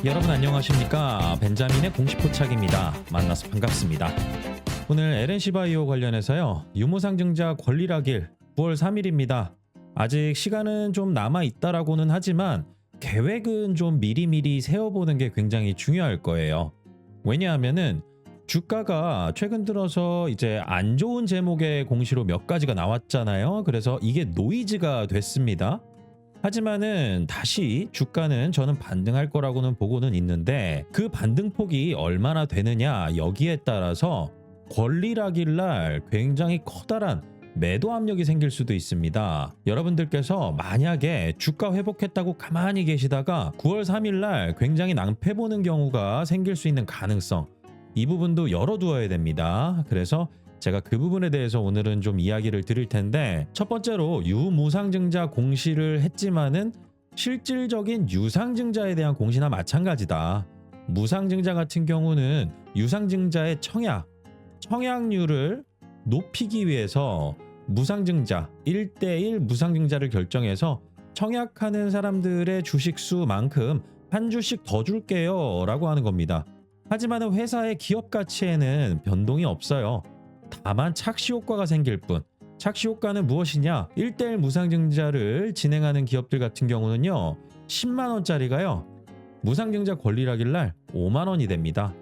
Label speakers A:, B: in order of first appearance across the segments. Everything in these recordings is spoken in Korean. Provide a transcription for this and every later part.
A: 여러분 안녕하십니까? 벤자민의 공식 포착입니다. 만나서 반갑습니다. 오늘 LNC 바이오 관련해서요. 유무상증자 권리락일 9월 3일입니다. 아직 시간은 좀 남아 있다라고는 하지만 계획은 좀 미리미리 세워보는 게 굉장히 중요할 거예요. 왜냐하면은 주가가 최근 들어서 이제 안 좋은 제목의 공시로 몇 가지가 나왔잖아요. 그래서 이게 노이즈가 됐습니다. 하지만은 다시 주가는 저는 반등할 거라고는 보고는 있는데 그 반등폭이 얼마나 되느냐 여기에 따라서 권리락일 날 굉장히 커다란 매도 압력이 생길 수도 있습니다. 여러분들께서 만약에 주가 회복했다고 가만히 계시다가 9월 3일 날 굉장히 낭패 보는 경우가 생길 수 있는 가능성, 이 부분도 열어두어야 됩니다. 그래서 제가 그 부분에 대해서 오늘은 좀 이야기를 드릴 텐데, 첫 번째로 유무상증자 공시를 했지만은 실질적인 유상증자에 대한 공시나 마찬가지다. 무상증자 같은 경우는 유상증자의 청약률을 높이기 위해서 무상증자 1대1 무상증자를 결정해서 청약하는 사람들의 주식수만큼 한 주씩 더 줄게요 라고 하는 겁니다. 하지만 회사의 기업 가치에는 변동이 없어요. 다만 착시효과가 생길 뿐. 착시효과는 무엇이냐? 1대1 무상증자를 진행하는 기업들 같은 경우는요, 10만원짜리가요 무상증자 권리락일 날 5만원이 됩니다.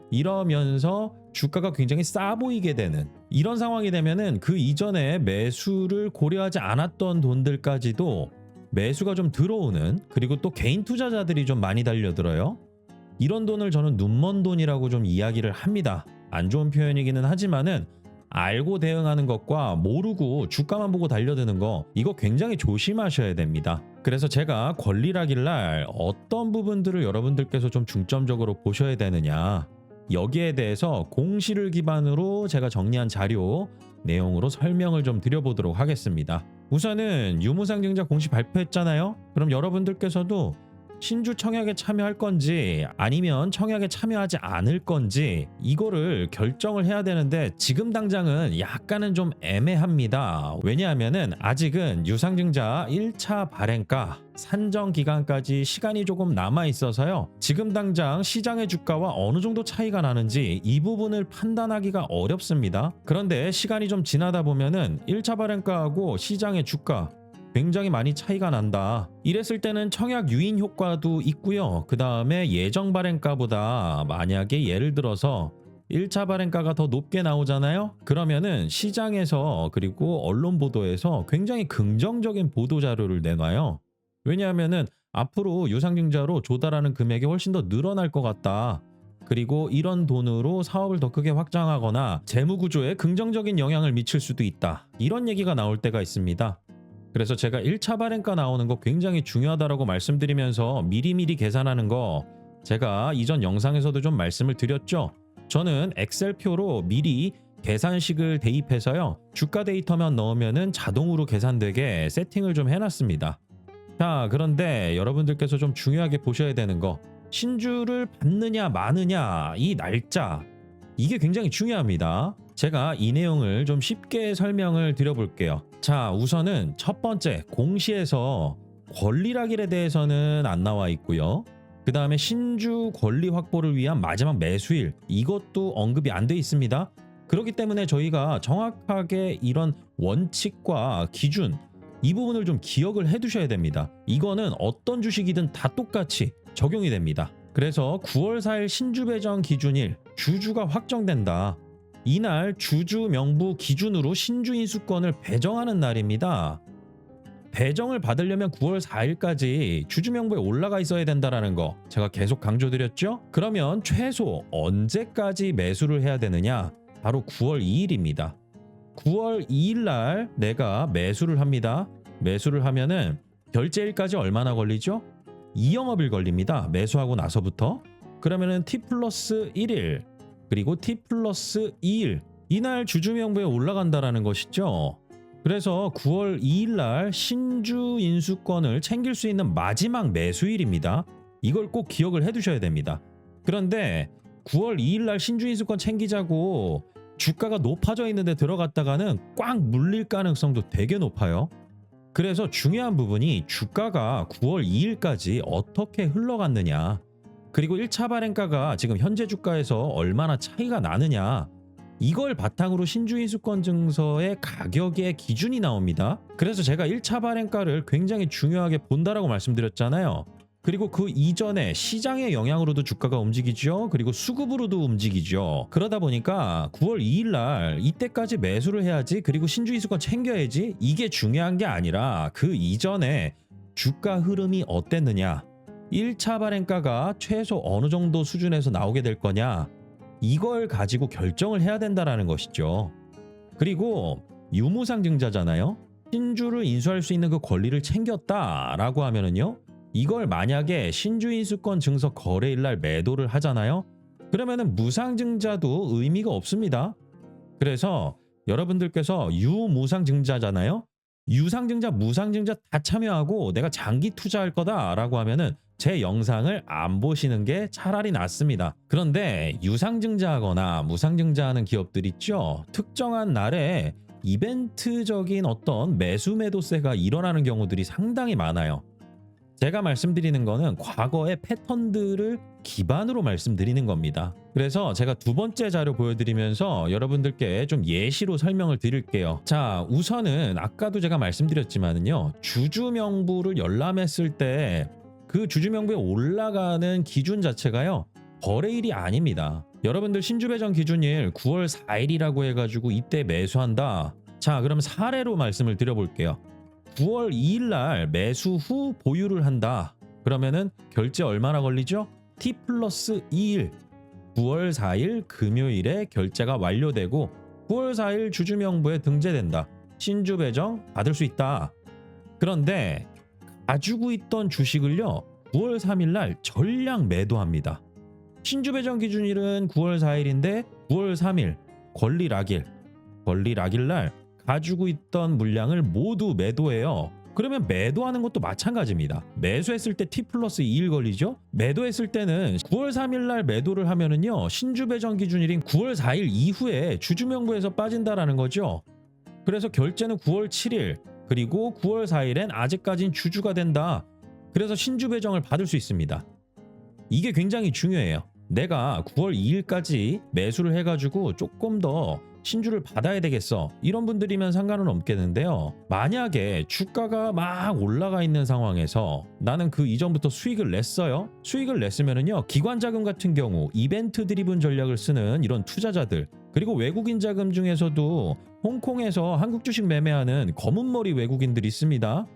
A: 이러면서 주가가 굉장히 싸 보이게 되는 이런 상황이 되면은 그 이전에 매수를 고려하지 않았던 돈들까지도 매수가 좀 들어오는, 그리고 또 개인 투자자들이 좀 많이 달려들어요. 이런 돈을 저는 눈먼 돈이라고 좀 이야기를 합니다. 안 좋은 표현이기는 하지만은 알고 대응하는 것과 모르고 주가만 보고 달려드는 거, 이거 굉장히 조심하셔야 됩니다. 그래서 제가 권리락일 날 어떤 부분들을 여러분들께서 좀 중점적으로 보셔야 되느냐, 여기에 대해서 공시를 기반으로 제가 정리한 자료 내용으로 설명을 좀 드려보도록 하겠습니다. 우선은 유무상증자 공시 발표했잖아요. 그럼 여러분들께서도 신주 청약에 참여할 건지 아니면 청약에 참여하지 않을 건지 이거를 결정을 해야 되는데, 지금 당장은 약간은 좀 애매합니다. 왜냐하면은 아직은 유상증자 1차 발행가 산정 기간까지 시간이 조금 남아 있어서요. 지금 당장 시장의 주가와 어느 정도 차이가 나는지 이 부분을 판단하기가 어렵습니다. 그런데 시간이 좀 지나다 보면은 1차 발행가하고 시장의 주가 굉장히 많이 차이가 난다. 이랬을 때는 청약 유인 효과도 있고요. 그 다음에 예정 발행가보다 만약에 예를 들어서 1차 발행가가 더 높게 나오잖아요. 그러면은 시장에서 그리고 언론 보도에서 굉장히 긍정적인 보도 자료를 내놔요. 왜냐하면은 앞으로 유상증자로 조달하는 금액이 훨씬 더 늘어날 것 같다. 그리고 이런 돈으로 사업을 더 크게 확장하거나 재무 구조에 긍정적인 영향을 미칠 수도 있다. 이런 얘기가 나올 때가 있습니다. 그래서 제가 1차 발행가 나오는 거 굉장히 중요하다라고 말씀드리면서 미리미리 계산하는 거, 제가 이전 영상에서도 좀 말씀을 드렸죠. 저는 엑셀표로 미리 계산식을 대입해서요, 주가 데이터만 넣으면은 자동으로 계산되게 세팅을 좀 해놨습니다. 자, 그런데 여러분들께서 좀 중요하게 보셔야 되는 거, 신주를 받느냐 마느냐 이 날짜, 이게 굉장히 중요합니다. 제가 이 내용을 좀 쉽게 설명을 드려볼게요. 자, 우선은 첫 번째, 공시에서 권리락일에 대해서는 안 나와 있고요. 그 다음에 신주 권리 확보를 위한 마지막 매수일, 이것도 언급이 안 돼 있습니다. 그렇기 때문에 저희가 정확하게 이런 원칙과 기준, 이 부분을 좀 기억을 해 두셔야 됩니다. 이거는 어떤 주식이든 다 똑같이 적용이 됩니다. 그래서 9월 4일 신주 배정 기준일, 주주가 확정된다. 이날 주주 명부 기준으로 신주 인수권을 배정하는 날입니다. 배정을 받으려면 9월 4일까지 주주 명부에 올라가 있어야 된다라는 거 제가 계속 강조드렸죠? 그러면 최소 언제까지 매수를 해야 되느냐? 바로 9월 2일입니다. 9월 2일 날 내가 매수를 합니다. 매수를 하면은 결제일까지 얼마나 걸리죠? 2영업일 걸립니다. 매수하고 나서부터. 그러면은 T 플러스 1일 그리고 T 플러스 2일, 이날 주주 명부에 올라간다라는 것이죠. 그래서 9월 2일 날 신주 인수권을 챙길 수 있는 마지막 매수일입니다. 이걸 꼭 기억을 해 두셔야 됩니다. 그런데 9월 2일 날 신주 인수권 챙기자고 주가가 높아져 있는데 들어갔다가는 꽉 물릴 가능성도 되게 높아요. 그래서 중요한 부분이 주가가 9월 2일까지 어떻게 흘러갔느냐, 그리고 1차 발행가가 지금 현재 주가에서 얼마나 차이가 나느냐, 이걸 바탕으로 신주인수권 증서의 가격의 기준이 나옵니다. 그래서 제가 1차 발행가를 굉장히 중요하게 본다라고 말씀드렸잖아요. 그리고 그 이전에 시장의 영향으로도 주가가 움직이죠. 그리고 수급으로도 움직이죠. 그러다 보니까 9월 2일 날 이때까지 매수를 해야지, 그리고 신주인수권 챙겨야지, 이게 중요한 게 아니라 그 이전에 주가 흐름이 어땠느냐, 1차 발행가가 최소 어느 정도 수준에서 나오게 될 거냐, 이걸 가지고 결정을 해야 된다라는 것이죠. 그리고 유무상증자잖아요. 신주를 인수할 수 있는 그 권리를 챙겼다라고 하면은요, 이걸 만약에 신주인수권 증서 거래일 날 매도를 하잖아요. 그러면은 무상증자도 의미가 없습니다. 그래서 여러분들께서 유무상증자잖아요. 유상증자, 무상증자 다 참여하고 내가 장기 투자할 거다라고 하면은 제 영상을 안 보시는 게 차라리 낫습니다. 그런데 유상증자하거나 무상증자하는 기업들 있죠. 특정한 날에 이벤트적인 어떤 매수 매도세가 일어나는 경우들이 상당히 많아요. 제가 말씀드리는 거는 과거의 패턴들을 기반으로 말씀드리는 겁니다. 그래서 제가 두 번째 자료 보여드리면서 여러분들께 좀 예시로 설명을 드릴게요. 자, 우선은 아까도 제가 말씀드렸지만은요, 주주명부를 열람했을 때 그 주주명부에 올라가는 기준 자체가요, 거래일이 아닙니다. 여러분들 신주배정 기준일 9월 4일이라고 해가지고 이때 매수한다. 자, 그럼 사례로 말씀을 드려볼게요. 9월 2일 날 매수 후 보유를 한다. 그러면은 결제 얼마나 걸리죠? T 플러스 2일. 9월 4일 금요일에 결제가 완료되고 9월 4일 주주명부에 등재된다. 신주 배정 받을 수 있다. 그런데 가지고 있던 주식을요, 9월 3일 날 전량 매도합니다. 신주 배정 기준일은 9월 4일인데 9월 3일 권리락일 날 가지고 있던 물량을 모두 매도해요. 그러면 매도하는 것도 마찬가지입니다. 매수했을 때 T 플러스 2일 걸리죠? 매도했을 때는 9월 3일 날 매도를 하면은요, 신주 배정 기준일인 9월 4일 이후에 주주명부에서 빠진다라는 거죠. 그래서 결제는 9월 7일, 그리고 9월 4일엔 아직까진 주주가 된다. 그래서 신주 배정을 받을 수 있습니다. 이게 굉장히 중요해요. 내가 9월 2일까지 매수를 해가지고 조금 더 신주를 받아야 되겠어, 이런 분들이면 상관은 없겠는데요. 만약에 주가가 막 올라가 있는 상황에서 나는 그 이전부터 수익을 냈어요. 수익을 냈으면은요, 기관 자금 같은 경우 이벤트 드리븐 전략을 쓰는 이런 투자자들, 그리고 외국인 자금 중에서도 홍콩에서 한국 주식 매매하는 검은머리 외국인들이 있습니다.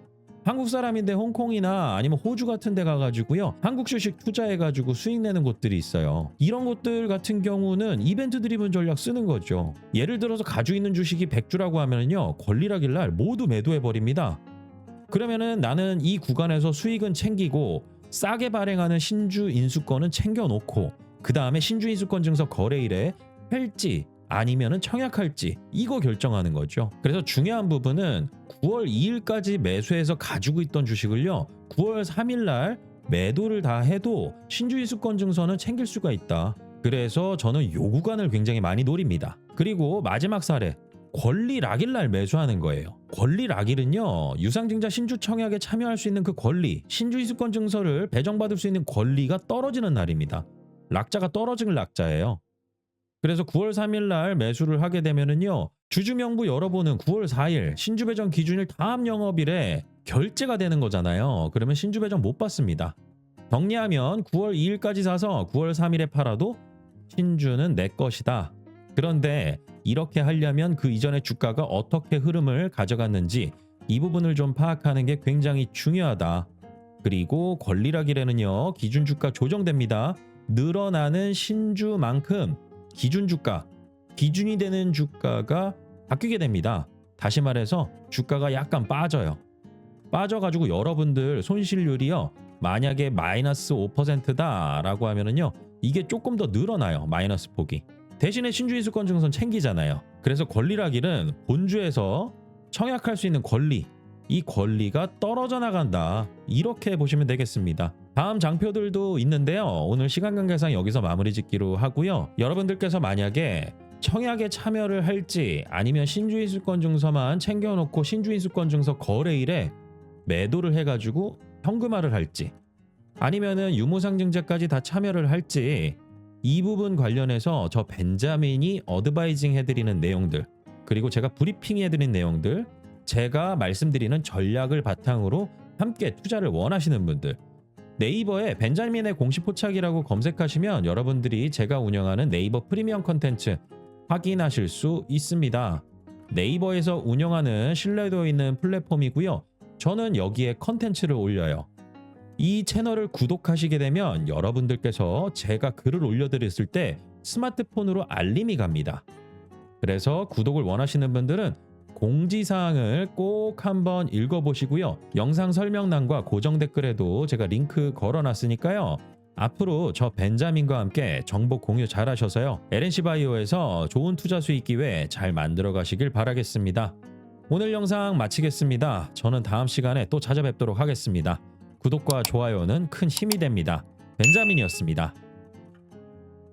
A: 한국 사람인데 홍콩이나 아니면 호주 같은 데 가가지고요, 한국 주식 투자해가지고 수익 내는 곳들이 있어요. 이런 곳들 같은 경우는 이벤트 드리븐 전략 쓰는 거죠. 예를 들어서 가지고 있는 주식이 100주라고 하면요, 권리락일 날 모두 매도해버립니다. 그러면은 나는 이 구간에서 수익은 챙기고 싸게 발행하는 신주 인수권은 챙겨놓고 그 다음에 신주 인수권 증서 거래일에 할지 아니면은 청약할지, 이거 결정하는 거죠. 그래서 중요한 부분은 9월 2일까지 매수해서 가지고 있던 주식을요, 9월 3일 날 매도를 다 해도 신주인수권 증서는 챙길 수가 있다. 그래서 저는 요 구간을 굉장히 많이 노립니다. 그리고 마지막 사례, 권리락일 날 매수하는 거예요. 권리락일은요, 유상증자 신주 청약에 참여할 수 있는 그 권리, 신주인수권 증서를 배정받을 수 있는 권리가 떨어지는 날입니다. 락자가 떨어지는 락자예요. 그래서 9월 3일 날 매수를 하게 되면은요, 주주명부 열어보는 9월 4일 신주배정 기준일 다음 영업일에 결제가 되는 거잖아요. 그러면 신주배정 못 받습니다. 정리하면 9월 2일까지 사서 9월 3일에 팔아도 신주는 내 것이다. 그런데 이렇게 하려면 그 이전의 주가가 어떻게 흐름을 가져갔는지 이 부분을 좀 파악하는 게 굉장히 중요하다. 그리고 권리락일에는요, 기준주가 조정됩니다. 늘어나는 신주만큼 기준주가, 기준이 되는 주가가 바뀌게 됩니다. 다시 말해서 주가가 약간 빠져가지고 여러분들 손실률이요, 만약에 마이너스 5%다라고 하면은요, 이게 조금 더 늘어나요. 마이너스 폭이. 대신에 신주인수권 증서는 챙기잖아요. 그래서 권리락일은 본주에서 청약할 수 있는 권리, 이 권리가 떨어져 나간다, 이렇게 보시면 되겠습니다. 다음 장표들도 있는데요, 오늘 시간 관계상 여기서 마무리 짓기로 하고요. 여러분들께서 만약에 청약에 참여를 할지 아니면 신주인수권 증서만 챙겨놓고 신주인수권 증서 거래일에 매도를 해가지고 현금화를 할지, 아니면은 유무상증자까지 다 참여를 할지, 이 부분 관련해서 저 벤자민이 어드바이징 해드리는 내용들, 그리고 제가 브리핑 해드린 내용들, 제가 말씀드리는 전략을 바탕으로 함께 투자를 원하시는 분들, 네이버에 벤자민의 공식 포착이라고 검색하시면 여러분들이 제가 운영하는 네이버 프리미엄 컨텐츠 확인하실 수 있습니다. 네이버에서 운영하는 신뢰도 있는 플랫폼이고요. 저는 여기에 컨텐츠를 올려요. 이 채널을 구독하시게 되면 여러분들께서 제가 글을 올려드렸을 때 스마트폰으로 알림이 갑니다. 그래서 구독을 원하시는 분들은 공지사항을 꼭 한번 읽어보시고요. 영상 설명란과 고정 댓글에도 제가 링크 걸어놨으니까요. 앞으로 저 벤자민과 함께 정보 공유 잘 하셔서요. LNC바이오에서 좋은 투자 수익 기회 잘 만들어 가시길 바라겠습니다. 오늘 영상 마치겠습니다. 저는 다음 시간에 또 찾아뵙도록 하겠습니다. 구독과 좋아요는 큰 힘이 됩니다. 벤자민이었습니다.